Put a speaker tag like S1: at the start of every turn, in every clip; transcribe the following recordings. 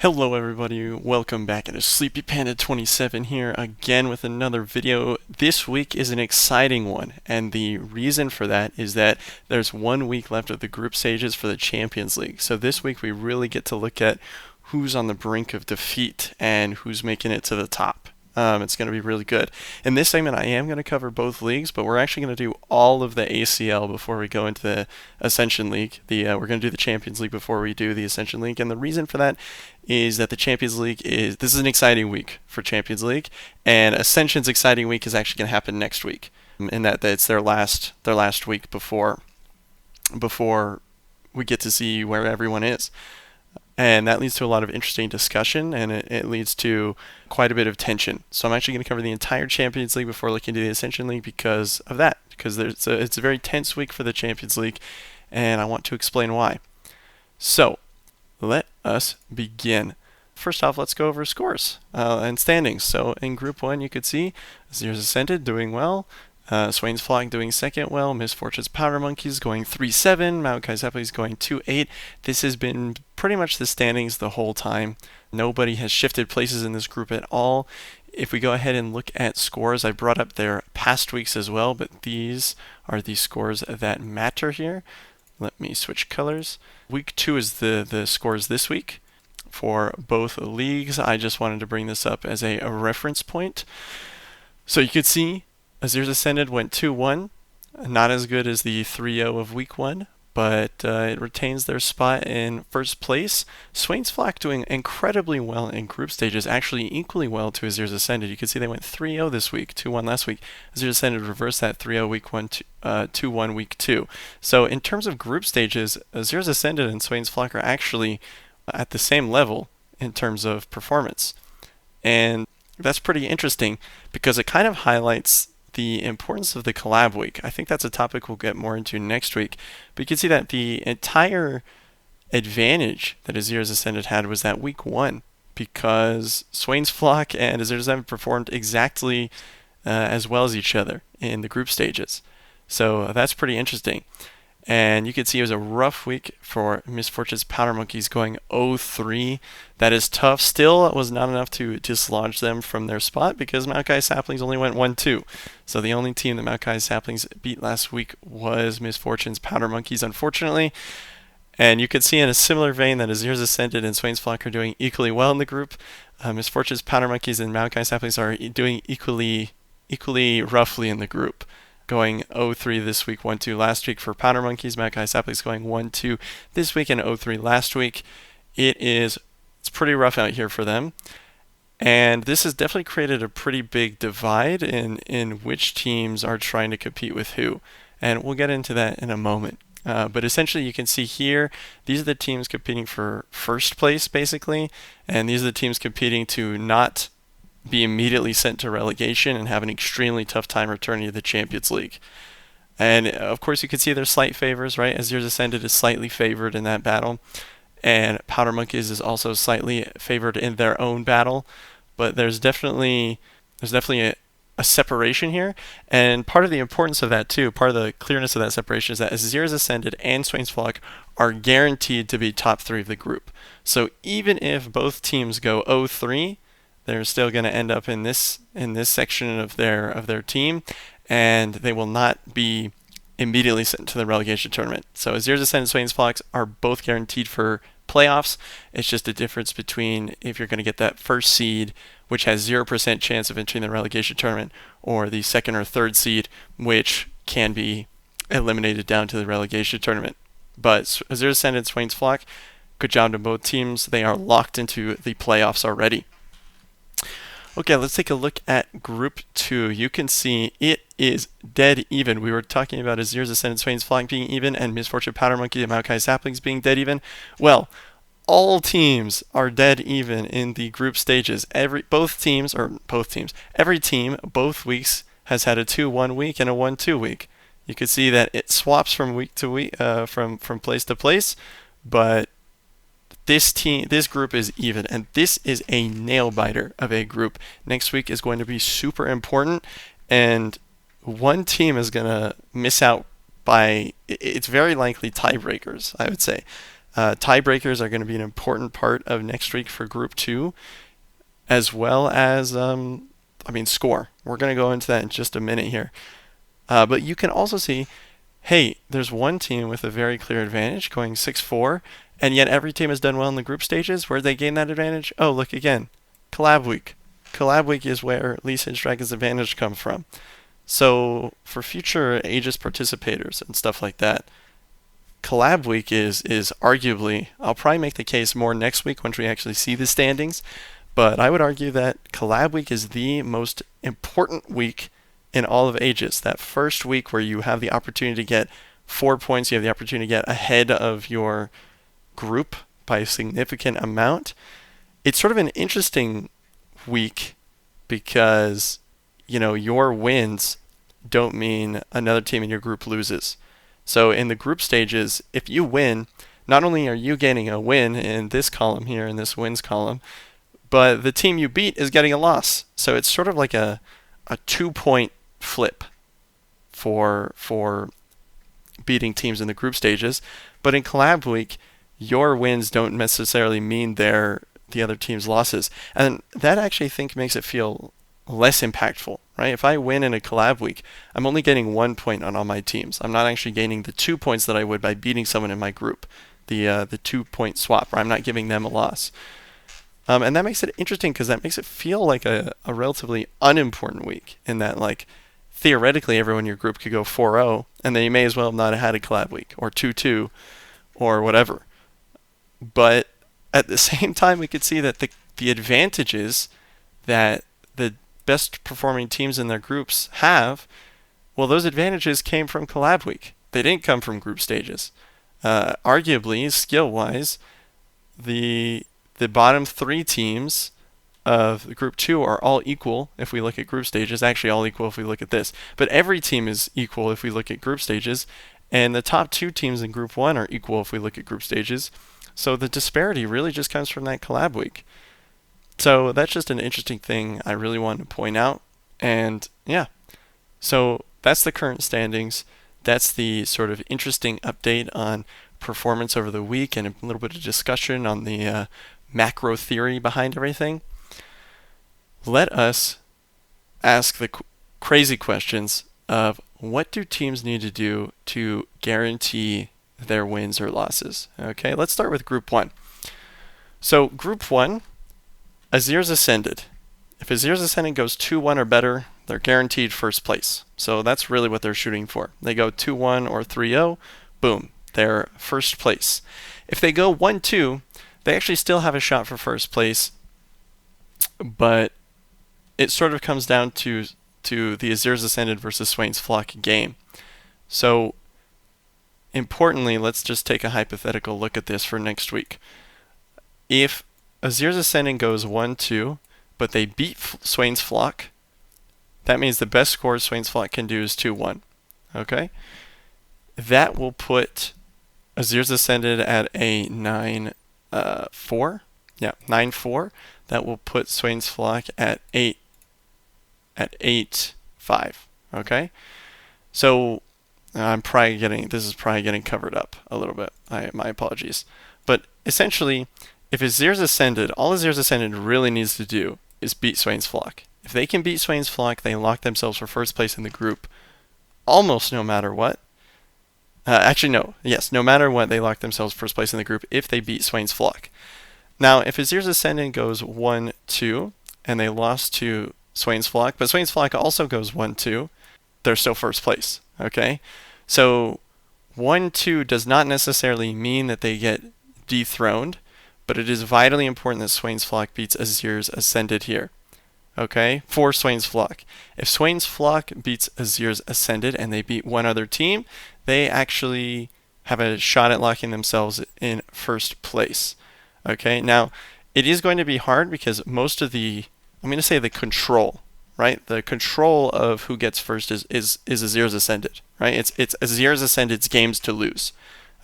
S1: Hello everybody, welcome back. It is Sleepy Panda 27 here again with another video. This week is an exciting one, and the reason for that is that there's 1 week left of the group stages for the Champions League. So this week we really get to look at who's on the brink of defeat and who's making it to the top. It's going to be really good. In this segment, I am going to cover both leagues, but we're actually going to do all of the ACL before we go into the Ascension League. We're going to do the Champions League before we do the Ascension League, and the reason for that is that the Champions League this is an exciting week for Champions League, and Ascension's exciting week is actually going to happen next week, in that it's their last week before we get to see where everyone is. And that leads to a lot of interesting discussion, and it leads to quite a bit of tension. So I'm actually going to cover the entire Champions League before looking to the Ascension League because of that. Because it's a very tense week for the Champions League, and I want to explain why. So let us begin. First off, let's go over scores and standings. So in Group 1, you could see Azir's Ascended doing well. Swain's Flock doing second well, Misfortune's Powder Monkeys going 3-7, Maokai Zeppeli's going 2-8. This has been pretty much the standings the whole time. Nobody has shifted places in this group at all. If we go ahead and look at scores, I brought up their past weeks as well, but these are the scores that matter here. Let me switch colors. Week 2 is the scores this week for both leagues. I just wanted to bring this up as a reference point. So you could see Azir's Ascended went 2-1, not as good as the 3-0 of Week 1, but it retains their spot in first place. Swain's Flock doing incredibly well in group stages, actually equally well to Azir's Ascended. You can see they went 3-0 this week, 2-1 last week. Azir's Ascended reversed that 3-0 Week 1, 2-1 Week 2. So in terms of group stages, Azir's Ascended and Swain's Flock are actually at the same level in terms of performance. And that's pretty interesting because it kind of highlights the importance of the collab week. I think that's a topic we'll get more into next week. But you can see that the entire advantage that Azir's Ascended had was that Week 1 because Swain's Flock and Azir's Ascended performed exactly as well as each other in the group stages. So that's pretty interesting. And you can see it was a rough week for Misfortune's Powder Monkeys going 0-3. That is tough. Still, it was not enough to dislodge them from their spot because Maokai Saplings only went 1-2. So the only team that Maokai Saplings beat last week was Misfortune's Powder Monkeys, unfortunately. And you could see in a similar vein that Azir's Ascended and Swain's Flock are doing equally well in the group. Misfortune's Powder Monkeys and Maokai Saplings are doing equally roughly in the group. Going 0-3 this week, 1-2 last week for Powder Monkeys. Maokai Saplings going 1-2 this week and 0-3 last week. It's pretty rough out here for them. And this has definitely created a pretty big divide in which teams are trying to compete with who. And we'll get into that in a moment. But essentially you can see here, these are the teams competing for first place basically. And these are the teams competing to not be immediately sent to relegation and have an extremely tough time returning to the Champions League. And of course you can see their slight favors, right? Azir's Ascended is slightly favored in that battle, and Powder Monkeys is also slightly favored in their own battle, but there's definitely a separation here, and part of the importance of that too, part of the clearness of that separation is that Azir's Ascended and Swain's Flock are guaranteed to be top 3 of the group. So even if both teams go 0-3, they're still going to end up in this section of their team, and they will not be immediately sent to the relegation tournament. So Azir's Ascended and Swain's Flocks are both guaranteed for playoffs. It's just a difference between if you're going to get that first seed, which has 0% chance of entering the relegation tournament, or the second or third seed, which can be eliminated down to the relegation tournament. But Azir's Ascended and Swain's Flock, good job to both teams. They are locked into the playoffs already. Okay, let's take a look at Group 2. You can see it is dead even. We were talking about Azir's Ascended, Swain's Flock being even, and Misfortune Powder Monkey and Maokai Saplings being dead even. Well, all teams are dead even in the group stages. Every team, both weeks has had a 2-1 week and a 1-2 week. You can see that it swaps from week to week, from place to place, but this group is even, and this is a nail biter of a group. Next week is going to be super important, and one team is going to miss out by, it's very likely tiebreakers, I would say. Tiebreakers are going to be an important part of next week for Group 2, as well as, score. We're going to go into that in just a minute here. But you can also see, hey, there's one team with a very clear advantage going 6-4, and yet every team has done well in the group stages. Where did they gain that advantage? Oh, look again. Collab Week. Collab Week is where Lee Sin Dragon's advantage comes from. So for future Aegis participators and stuff like that, Collab Week is arguably, I'll probably make the case more next week once we actually see the standings, but I would argue that Collab Week is the most important week in all of Aegis. That first week where you have the opportunity to get 4 points, you have the opportunity to get ahead of your group by a significant amount. It's sort of an interesting week because, your wins don't mean another team in your group loses. So in the group stages, if you win, not only are you getting a win in this column here, in this wins column, but the team you beat is getting a loss. So it's sort of like a 2-point flip for beating teams in the group stages. But in Collab Week, your wins don't necessarily mean they're the other team's losses. And that actually I think makes it feel less impactful, right? If I win in a Collab Week, I'm only getting 1 point on all my teams. I'm not actually gaining the 2 points that I would by beating someone in my group, the 2-point swap, where I'm not giving them a loss. And that makes it interesting because that makes it feel like a relatively unimportant week in that, like, theoretically everyone in your group could go 4-0 and then you may as well have not had a Collab Week or 2-2 or whatever. But at the same time, we could see that the advantages that the best performing teams in their groups have, well, those advantages came from Collab Week. They didn't come from group stages. Arguably, skill-wise, the bottom 3 teams of Group 2 are all equal if we look at group stages. Actually, all equal if we look at this. But every team is equal if we look at group stages. And the top 2 teams in Group 1 are equal if we look at group stages. So the disparity really just comes from that Collab Week. So that's just an interesting thing I really wanted to point out. And yeah, so that's the current standings. That's the sort of interesting update on performance over the week and a little bit of discussion on the macro theory behind everything. Let us ask the crazy questions of what do teams need to do to guarantee their wins or losses. Okay, let's start with Group 1. So Group 1, Azir's Ascended. If Azir's Ascended goes 2-1 or better, they're guaranteed first place. So that's really what they're shooting for. They go 2-1 or 3-0, boom, they're first place. If they go 1-2, they actually still have a shot for first place, but it sort of comes down to the Azir's Ascended versus Swain's Flock game. So importantly, let's just take a hypothetical look at this for next week. If Azir's Ascendant goes 1-2, but they beat Swain's Flock, that means the best score Swain's Flock can do is 2-1. Okay? That will put Azir's Ascended at a 9-4. Yeah, 9-4. That will put Swain's Flock at 8-5. Okay? So this is probably getting covered up a little bit. My apologies. But essentially, if Azir's Ascended, all Azir's Ascended really needs to do is beat Swain's Flock. If they can beat Swain's Flock, they lock themselves for first place in the group almost no matter what. No matter what, they lock themselves first place in the group if they beat Swain's Flock. Now, if Azir's Ascendant goes 1-2 and they lost to Swain's Flock, but Swain's Flock also goes 1-2, they're still first place. Okay? So 1-2 does not necessarily mean that they get dethroned, but it is vitally important that Swain's Flock beats Azir's Ascended here. Okay? For Swain's Flock. If Swain's Flock beats Azir's Ascended and they beat one other team, they actually have a shot at locking themselves in first place. Okay? Now, it is going to be hard because most of the control, right? The control of who gets first is Azir's Ascended, right? It's Azir's Ascended's games to lose.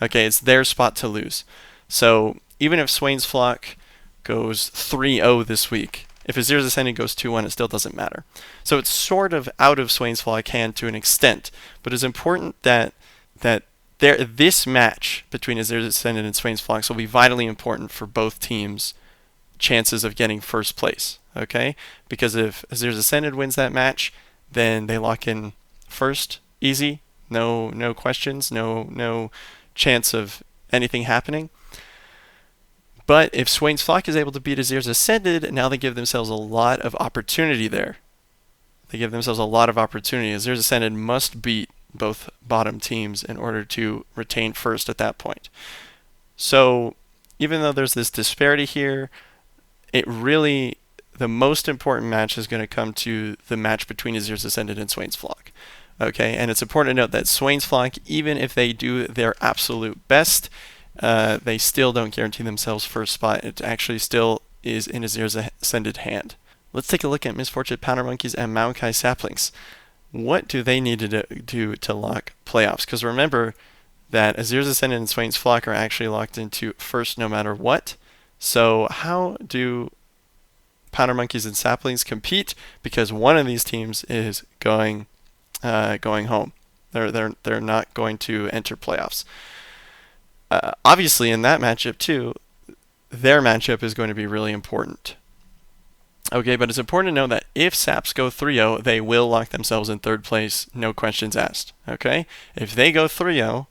S1: Okay? It's their spot to lose. So even if Swain's Flock goes 3-0 this week, if Azir's Ascended goes 2-1, it still doesn't matter. So it's sort of out of Swain's Flock hand to an extent, but it's important that this match between Azir's Ascendant and Swain's Flocks will be vitally important for both teams' chances of getting first place. Okay, because if Azir's Ascendant wins that match, then they lock in first, easy, no questions, no chance of anything happening. But if Swain's Flock is able to beat Azir's Ascended, now they give themselves a lot of opportunity there. They give themselves a lot of opportunity. Azir's Ascended must beat both bottom teams in order to retain first at that point. So even though there's this disparity here, the most important match is going to come to the match between Azir's Ascendant and Swain's Flock. Okay, and it's important to note that Swain's Flock, even if they do their absolute best, they still don't guarantee themselves first spot. It actually still is in Azir's Ascended hand. Let's take a look at Misfortune Powder Monkeys and Maokai Saplings. What do they need to do to lock playoffs? Because remember that Azir's Ascendant and Swain's Flock are actually locked into first no matter what. So how do Powder Monkeys and Saplings compete? Because one of these teams is going home. They're not going to enter playoffs. Obviously, in that matchup too, their matchup is going to be really important. Okay, but it's important to know that if Saps go 3-0, they will lock themselves in third place, no questions asked. Okay, if they go 3-0,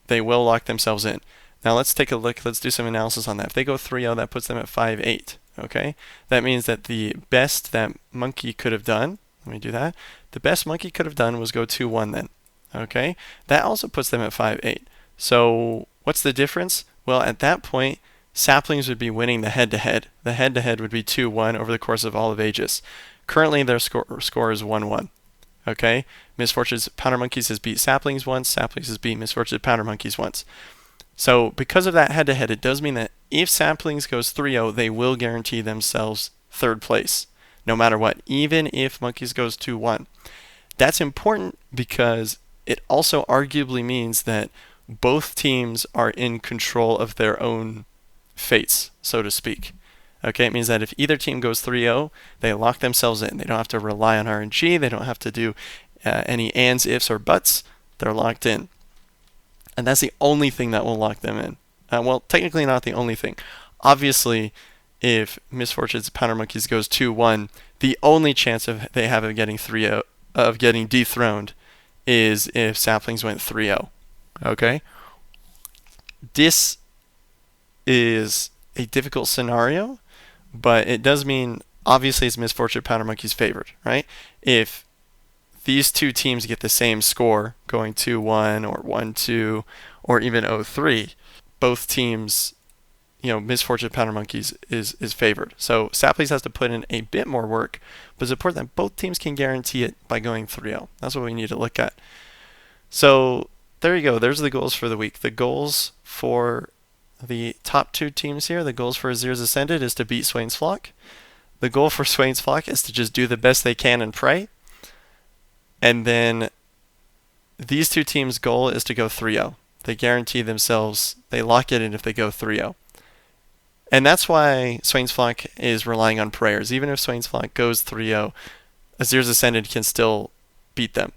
S1: they will lock themselves in. Now let's take a look. Let's do some analysis on that. If they go 3-0, that puts them at 5-8. Okay, that means that the best that Monkey could have done. Let me do that. The best Monkey could have done was go 2-1 then. Okay, that also puts them at 5-8. So what's the difference? Well, at that point, Saplings would be winning the head-to-head. The head-to-head would be 2-1 over the course of all of Aegis. Currently, their score is 1-1. Okay, Misfortune's Powder Monkeys has beat Saplings once. Saplings has beat Misfortune's Powder Monkeys once. So because of that head-to-head, it does mean that if Saplings goes 3-0, they will guarantee themselves third place, no matter what, even if Monkeys goes 2-1. That's important because it also arguably means that both teams are in control of their own fates, so to speak. Okay, it means that if either team goes 3-0, they lock themselves in. They don't have to rely on RNG. They don't have to do any ands, ifs, or buts. They're locked in. And that's the only thing that will lock them in. Well, technically not the only thing. Obviously, if Misfortune's Powder Monkeys goes 2-1, the only chance they have of getting 3-0, of getting dethroned, is if Saplings went 3-0. Okay? This is a difficult scenario, but it does mean obviously it's Misfortune Powder Monkeys favored, right? If these two teams get the same score, going 2-1 or 1-2 or even 0-3, both teams, Misfortune Powder Monkeys is favored. So Saplings has to put in a bit more work, but it's important that both teams can guarantee it by going 3-0. That's what we need to look at. So there you go. There's the goals for the week. The goals for the top two teams here, the goals for Azir's Ascended is to beat Swain's Flock. The goal for Swain's Flock is to just do the best they can and pray. And then these two teams' goal is to go 3-0. They guarantee themselves, they lock it in if they go 3-0. And that's why Swain's Flock is relying on prayers. Even if Swain's Flock goes 3-0, Azir's Ascended can still beat them.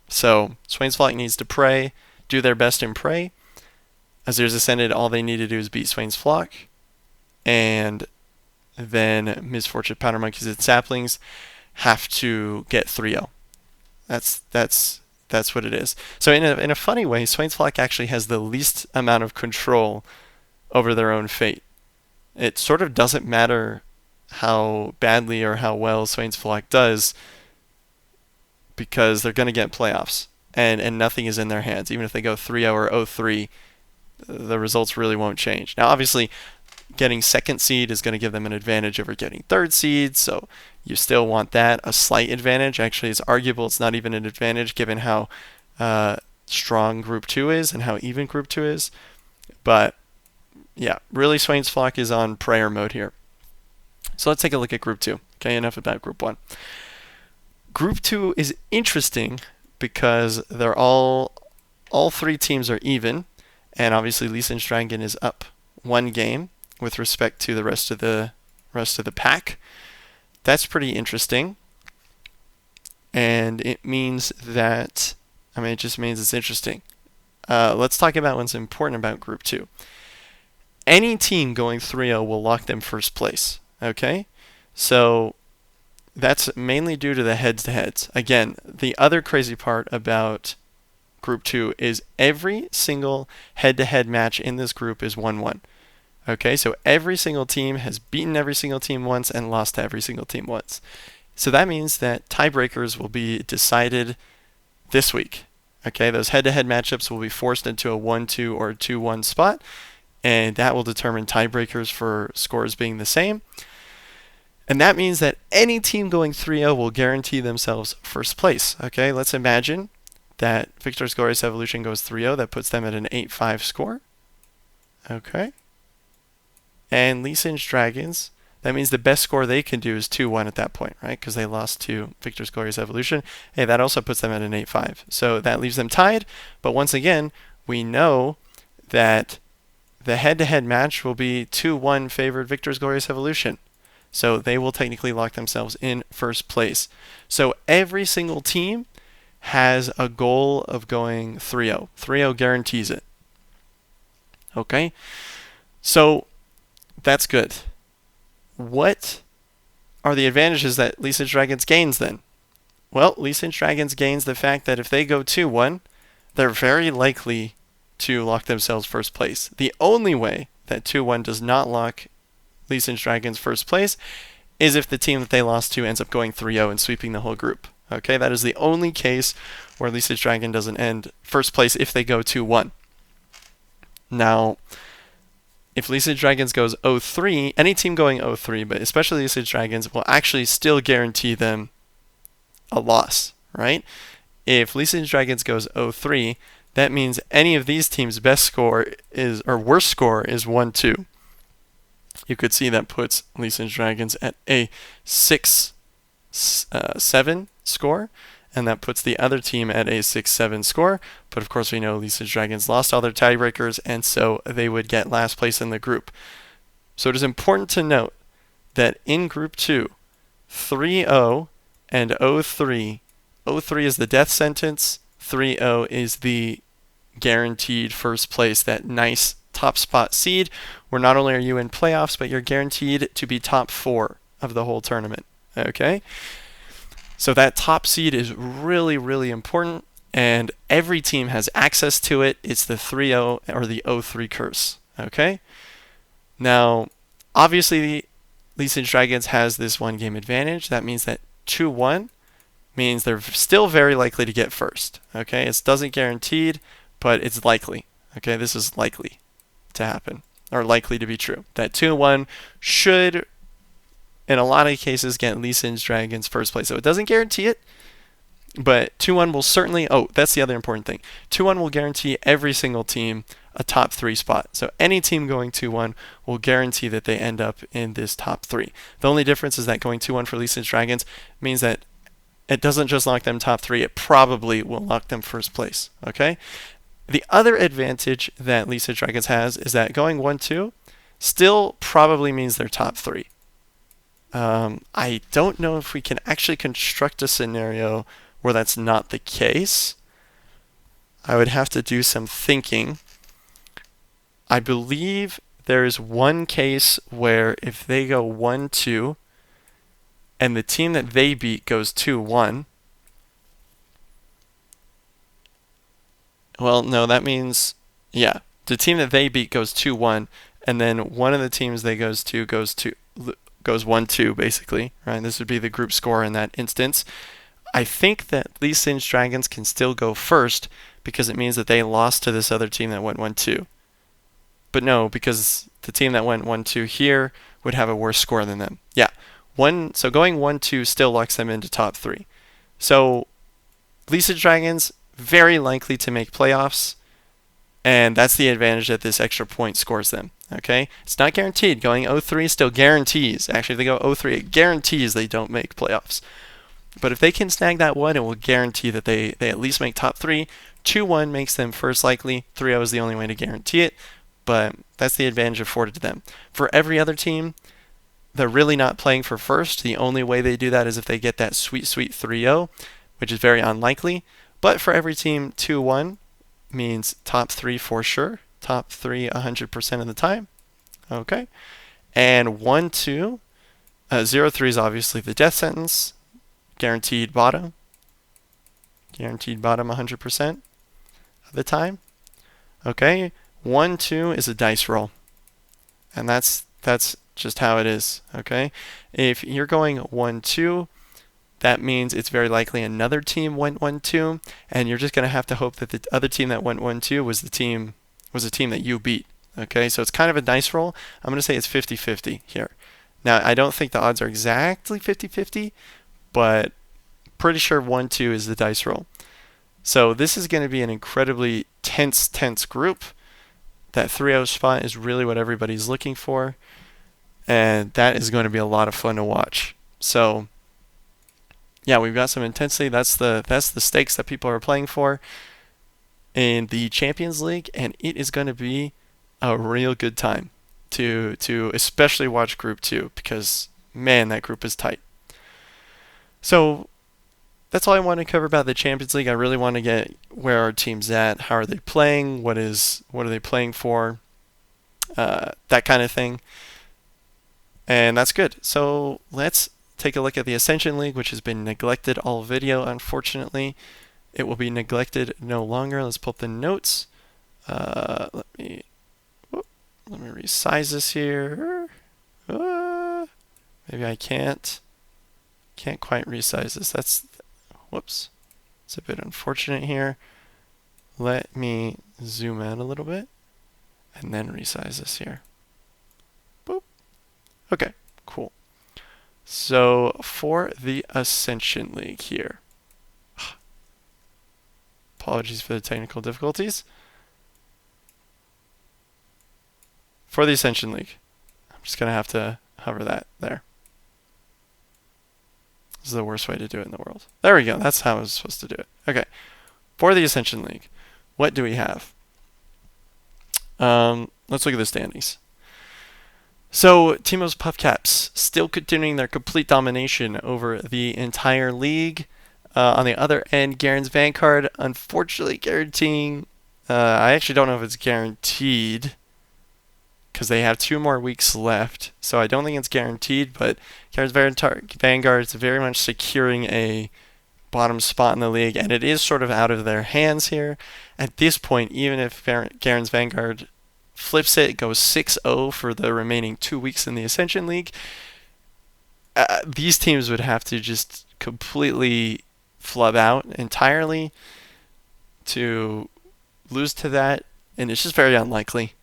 S1: So Swain's Flock needs to pray, do their best and pray. Azir's Ascended, all they need to do is beat Swain's Flock. And then Misfortune Powder Monkeys and Saplings have to get 3-0. That's what it is. So in a funny way, Swain's Flock actually has the least amount of control over their own fate. It sort of doesn't matter how badly or how well Swain's Flock does, because they're going to get playoffs, and nothing is in their hands. Even if they go 3-0 or 0-3, the results really won't change. Now, obviously, getting second seed is going to give them an advantage over getting third seed, so you still want that, a slight advantage. Actually, it's arguable it's not even an advantage given how strong Group 2 is and how even Group 2 is. But, yeah, really Swain's Flock is on prayer mode here. So let's take a look at Group 2. Okay, enough about Group 1. Group 2 is interesting because they're all three teams are even, and obviously Lee Dragon is up one game with respect to the rest of the pack. That's pretty interesting, and it means that it just means it's interesting. let's talk about what's important about Group 2. Any team going 3-0 will lock them first place. Okay? So that's mainly due to the heads-to-heads. Again, the other crazy part about Group 2 is every single head-to-head match in this group is 1-1. Okay, so every single team has beaten every single team once and lost to every single team once. So that means that tiebreakers will be decided this week. Okay, those head-to-head matchups will be forced into a 1-2 or a 2-1 spot, and that will determine tiebreakers for scores being the same. And that means that any team going 3-0 will guarantee themselves first place. Okay, let's imagine that Victor's Glorious Evolution goes 3-0. That puts them at an 8-5 score. Okay. And Lee Sin's Dragons, that means the best score they can do is 2-1 at that point, right? Because they lost to Victor's Glorious Evolution. Hey, that also puts them at an 8-5. So that leaves them tied. But once again, we know that the head-to-head match will be 2-1 favored Victor's Glorious Evolution. So they will technically lock themselves in first place. So every single team has a goal of going 3-0. 3-0 guarantees it. Okay? So that's good. What are the advantages that Lee Sin's Dragons gains then? Well, Lee Sin's Dragons gains the fact that if they go 2-1, they're very likely to lock themselves first place. The only way that 2-1 does not lock Lee Sin's Dragons first place is if the team that they lost to ends up going 3-0 and sweeping the whole group. Okay, that is the only case where Lee Sin's Dragon doesn't end first place if they go 2-1. Now, if Lee Sin's Dragons goes 0-3, any team going 0-3, but especially Lee Sin's Dragons, will actually still guarantee them a loss, right? If Lee Sin's Dragons goes 0-3, that means any of these teams' best score is, or worst score is 1-2. You could see that puts Lee Sin's Dragons at a 6-7 score, and that puts the other team at a 6-7 score. But of course, we know Lee Sin's Dragons lost all their tiebreakers, and so they would get last place in the group. So it is important to note that in Group 2, 3-0 and 0-3, 0-3 is the death sentence, 3-0 is the guaranteed first place, that nice top spot seed, where not only are you in playoffs, but you're guaranteed to be top 4 of the whole tournament. Okay? So that top seed is really, really important, and every team has access to it. It's the 3-0 or the 0-3 curse. Okay? Now, obviously, Lee Sin's Dragons has this one game advantage. That means that 2-1 means they're still very likely to get first. Okay? It doesn't guaranteed, but it's likely. Okay? This is likely to happen, or likely to be true. That 2-1 should, in a lot of cases, get Lee Sin's Dragons first place. So it doesn't guarantee it, but 2-1 will certainly, that's the other important thing. 2-1 will guarantee every single team a top 3 spot. So any team going 2-1 will guarantee that they end up in this top 3. The only difference is that going 2-1 for Lee Sin's Dragons means that it doesn't just lock them top 3, it probably will lock them first place. Okay? The other advantage that Lee Sin's Dragons has is that going 1-2 still probably means they're top 3. I don't know if we can actually construct a scenario where that's not the case. I would have to do some thinking. I believe there is one case where if they go 1-2 and the team that they beat goes 2-1, well, no, that means, yeah, the team that they beat goes 2-1, and then one of the teams they goes 1-2 basically, right? This would be the group score in that instance. I think that Lee Sin's Dragons can still go first because it means that they lost to this other team that went 1-2. But no, because the team that went 1-2 here would have a worse score than them. Yeah, so going 1-2 still locks them into top 3. So Lee Sin's Dragons very likely to make playoffs, and that's the advantage that this extra point scores them. Okay, it's not guaranteed. Going 0-3 still guarantees. Actually, if they go 0-3, it guarantees they don't make playoffs. But if they can snag that one, it will guarantee that they at least make top 3. 2-1 makes them first likely. 3-0 is the only way to guarantee it, but that's the advantage afforded to them. For every other team, they're really not playing for first. The only way they do that is if they get that sweet 3-0, which is very unlikely. But for every team 2-1, means top 3 for sure. Top 3 100% of the time. Okay. And 1, 2, 0, 3 is obviously the death sentence. Guaranteed bottom. Guaranteed bottom 100% of the time. Okay. 1, 2 is a dice roll. And that's just how it is. Okay. If you're going 1, 2, that means it's very likely another team went 1, 2, and you're just going to have to hope that the other team that went 1, 2 was a team that you beat. Okay, so it's kind of a dice roll. I'm going to say it's 50-50 here. Now, I don't think the odds are exactly 50-50, but pretty sure 1, 2 is the dice roll. So this is going to be an incredibly tense group. That 3-0 spot is really what everybody's looking for, and that is going to be a lot of fun to watch. So yeah, we've got some intensity. That's the stakes that people are playing for in the Champions League, and it is going to be a real good time to especially watch Group 2, because man, that group is tight. So that's all I want to cover about the Champions League. I really want to get where our team's at, how are they playing, what are they playing for, that kind of thing, and that's good. So let's take a look at the Ascension League, which has been neglected all video, unfortunately. It will be neglected no longer. Let's pull up the notes. Let me resize this here. Maybe I can't quite resize this. Whoops. It's a bit unfortunate here. Let me zoom out a little bit and then resize this here. Boop. Okay, cool. So for the Ascension League here, apologies for the technical difficulties. For the Ascension League, I'm just going to have to hover that there. This is the worst way to do it in the world. There we go. That's how I was supposed to do it. Okay. For the Ascension League, what do we have? Let's look at the standings. So, Teimo's Puff Caps still continuing their complete domination over the entire league. On the other end, Garen's Vanguard, unfortunately guaranteeing... I actually don't know if it's guaranteed, because they have 2 more weeks left. So I don't think it's guaranteed, but Garen's Vanguard is very much securing a bottom spot in the league, and it is sort of out of their hands here. At this point, even if Garen's Vanguard flips it, goes 6-0 for the remaining 2 weeks in the Ascension League, these teams would have to just completely flub out entirely to lose to that, and it's just very unlikely.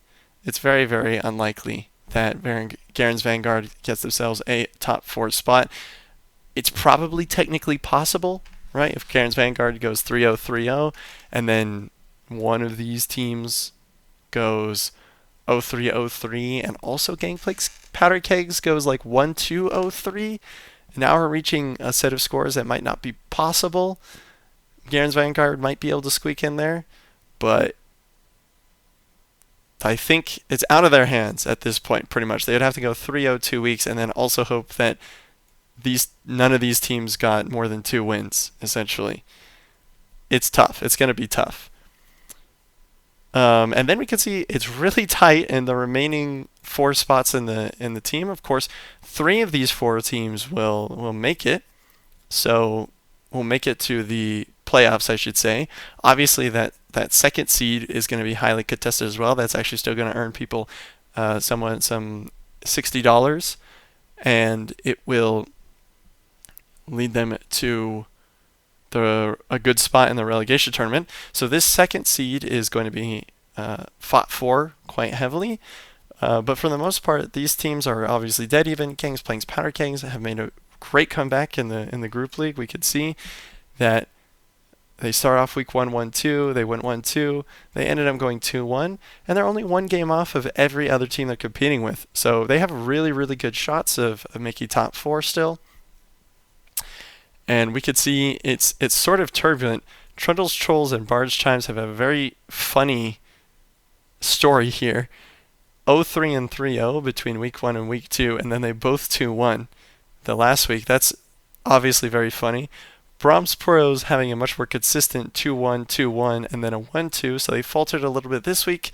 S1: It's very, very unlikely that Garen's Vanguard gets themselves a top 4 spot. It's probably technically possible, right? If Garen's Vanguard goes 3-0, 3-0, and then one of these teams goes 0-3, 0-3, and also Gangplank's Powder Kegs goes like 1-2, 0-3. Now we're reaching a set of scores that might not be possible. Garen's Vanguard might be able to squeak in there, but I think it's out of their hands at this point, pretty much. They would have to go 3-0 2 weeks, and then also hope that none of these teams got more than 2 wins, essentially. It's tough. It's going to be tough. And then we can see it's really tight in the remaining 4 spots in the team. Of course, 3 of these 4 teams will make it. So we'll make it to the playoffs, I should say. Obviously, that second seed is going to be highly contested as well. That's actually still going to earn people some $60, and it will lead them to a good spot in the relegation tournament. So this second seed is going to be fought for quite heavily. But for the most part, these teams are obviously dead even. Gangplank's Powder Kegs have made a great comeback in the group league. We could see that they start off week 1, 1-2. They went 1-2. They ended up going 2-1, and they're only 1 game off of every other team they're competing with. So they have really, really good shots of making top 4 still. And we could see it's sort of turbulent. Trundles, Trolls, and Barge Chimes have a very funny story here. 0-3 and 3-0 between week 1 and week 2, and then they both 2-1 the last week. That's obviously very funny. Brahms Pros having a much more consistent 2-1, 2-1, and then a 1-2, so they faltered a little bit this week,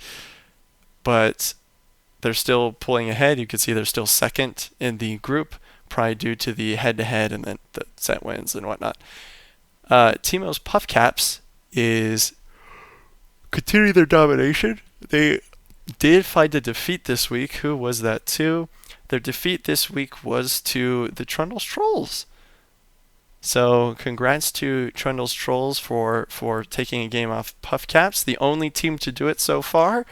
S1: but they're still pulling ahead. You can see they're still second in the group, probably due to the head-to-head and then the set wins and whatnot. Teimo's Puff Caps is continuing their domination. They did find a defeat this week. Who was that to? Their defeat this week was to the Trundle's Trolls. So congrats to Trundle's Trolls for taking a game off Puff Caps, the only team to do it so far.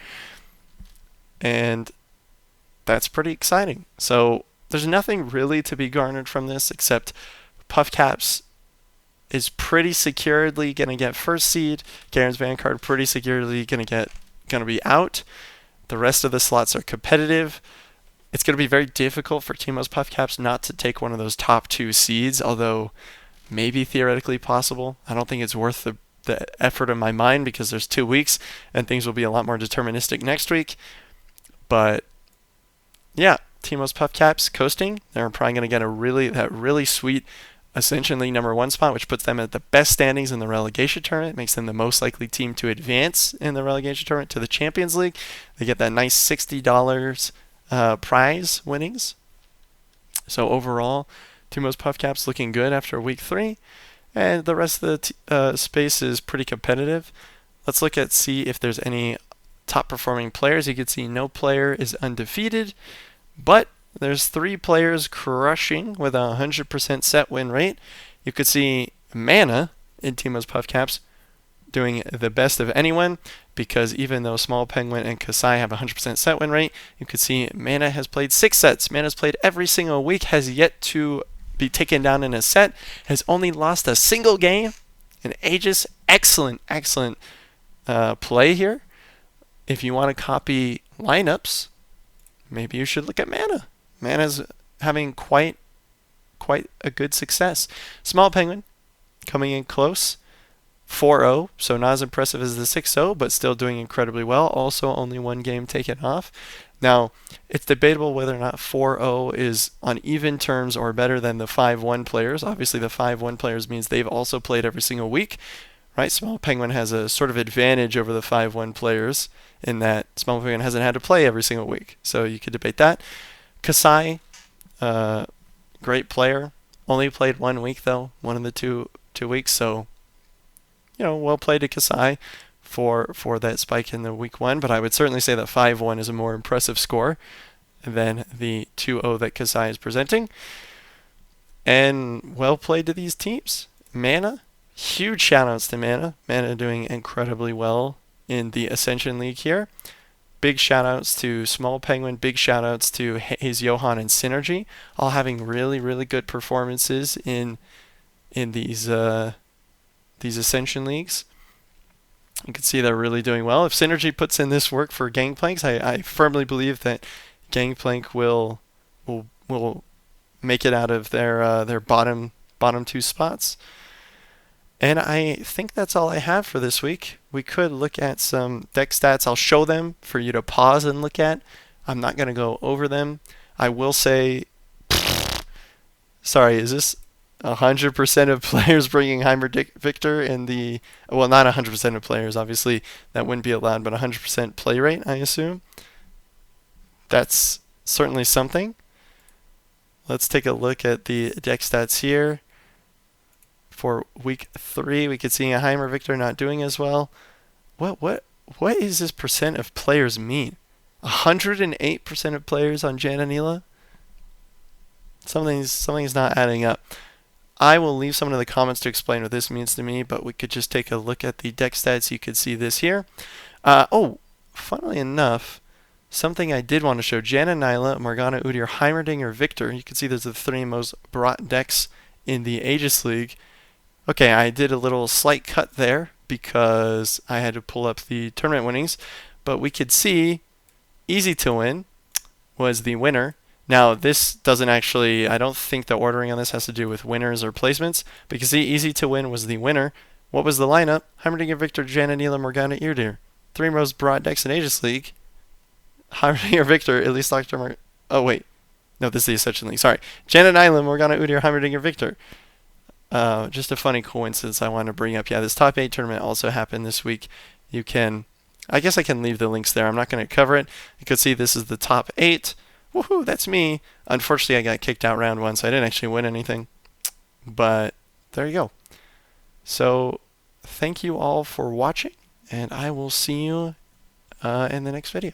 S1: And that's pretty exciting. So there's nothing really to be garnered from this except Puff Caps is pretty securely going to get first seed. Garen's Vanguard pretty securely going to be out. The rest of the slots are competitive. It's going to be very difficult for Teimo's Puff Caps not to take one of those top 2 seeds, although maybe theoretically possible. I don't think it's worth the effort in my mind because there's 2 weeks and things will be a lot more deterministic next week. But yeah, Teimo's Puff Caps coasting. They're probably going to get that really sweet Ascension League number 1 spot, which puts them at the best standings in the relegation tournament, makes them the most likely team to advance in the relegation tournament to the Champions League. They get that nice $60 prize winnings. So overall, Teimo's Puff Caps looking good after week 3, and the rest of the space is pretty competitive. Let's see if there's any top performing players. You can see no player is undefeated, but there's 3 players crushing with a 100% set win rate. You could see Mana in Teimo's Puff Caps doing the best of anyone, because even though Small Penguin and Kasai have a 100% set win rate, you could see Mana has played 6 sets. Mana's played every single week, has yet to be taken down in a set, has only lost a single game. And Aegis, excellent play here. If you want to copy lineups, maybe you should look at Mana. Mana's having quite a good success. Small Penguin coming in close, 4-0, so not as impressive as the 6-0, but still doing incredibly well. Also only 1 game taken off. Now, it's debatable whether or not 4-0 is on even terms or better than the 5-1 players. Obviously, the 5-1 players means they've also played every single week, right? Small Penguin has a sort of advantage over the 5-1 players in that Small Penguin hasn't had to play every single week. So you could debate that. Kasai, great player. Only played 1 week, though. One of the two weeks. So, well played to Kasai for that spike in the week 1. But I would certainly say that 5-1 is a more impressive score than the 2-0 that Kasai is presenting. And well played to these teams. Mana, huge shout-outs to Mana. Mana doing incredibly well in the Ascension League here. Big shout-outs to Small Penguin. Big shout-outs to Hayes, Johan, and Synergy, all having really, really good performances in these Ascension Leagues. You can see they're really doing well. If Synergy puts in this work for Gangplanks, I firmly believe that Gangplank will make it out of their bottom 2 spots. And I think that's all I have for this week. We could look at some deck stats. I'll show them for you to pause and look at. I'm not going to go over them. I will say, sorry, is this 100% of players bringing Heimer Victor in the, well, not 100% of players, obviously that wouldn't be allowed, but 100% play rate, I assume. That's certainly something. Let's take a look at the deck stats here. For week 3, we could see a Heimer Victor not doing as well. What is this percent of players mean? 108% of players on Jan Anila? Something's not adding up. I will leave someone in the comments to explain what this means to me, but we could just take a look at the deck stats. You could see this here. Funnily enough, something I did want to show. Janna, Nyla, Morgana, Udyr, Heimerdinger, Victor. You can see there's the 3 most brought decks in the Aegis League. Okay, I did a little slight cut there because I had to pull up the tournament winnings, but we could see Easy to Win was the winner. Now, this doesn't actually, I don't think the ordering on this has to do with winners or placements, but you can see Easy to Win was the winner. What was the lineup? Heimerdinger, Victor, Janna, Neela, Morgana, Udyr. 3 most broad decks in Aegis League. Heimerdinger, Victor, at least Dr. Oh, wait. No, this is the Ascension League. Sorry. Janna, Nyla, Morgana, Udyr, Heimerdinger, Victor. Just a funny coincidence I want to bring up. Yeah, this top 8 tournament also happened this week. You can, I guess I can leave the links there. I'm not going to cover it. You can see this is the top 8. Woohoo, that's me. Unfortunately, I got kicked out round 1, so I didn't actually win anything. But there you go. So thank you all for watching, and I will see you in the next video.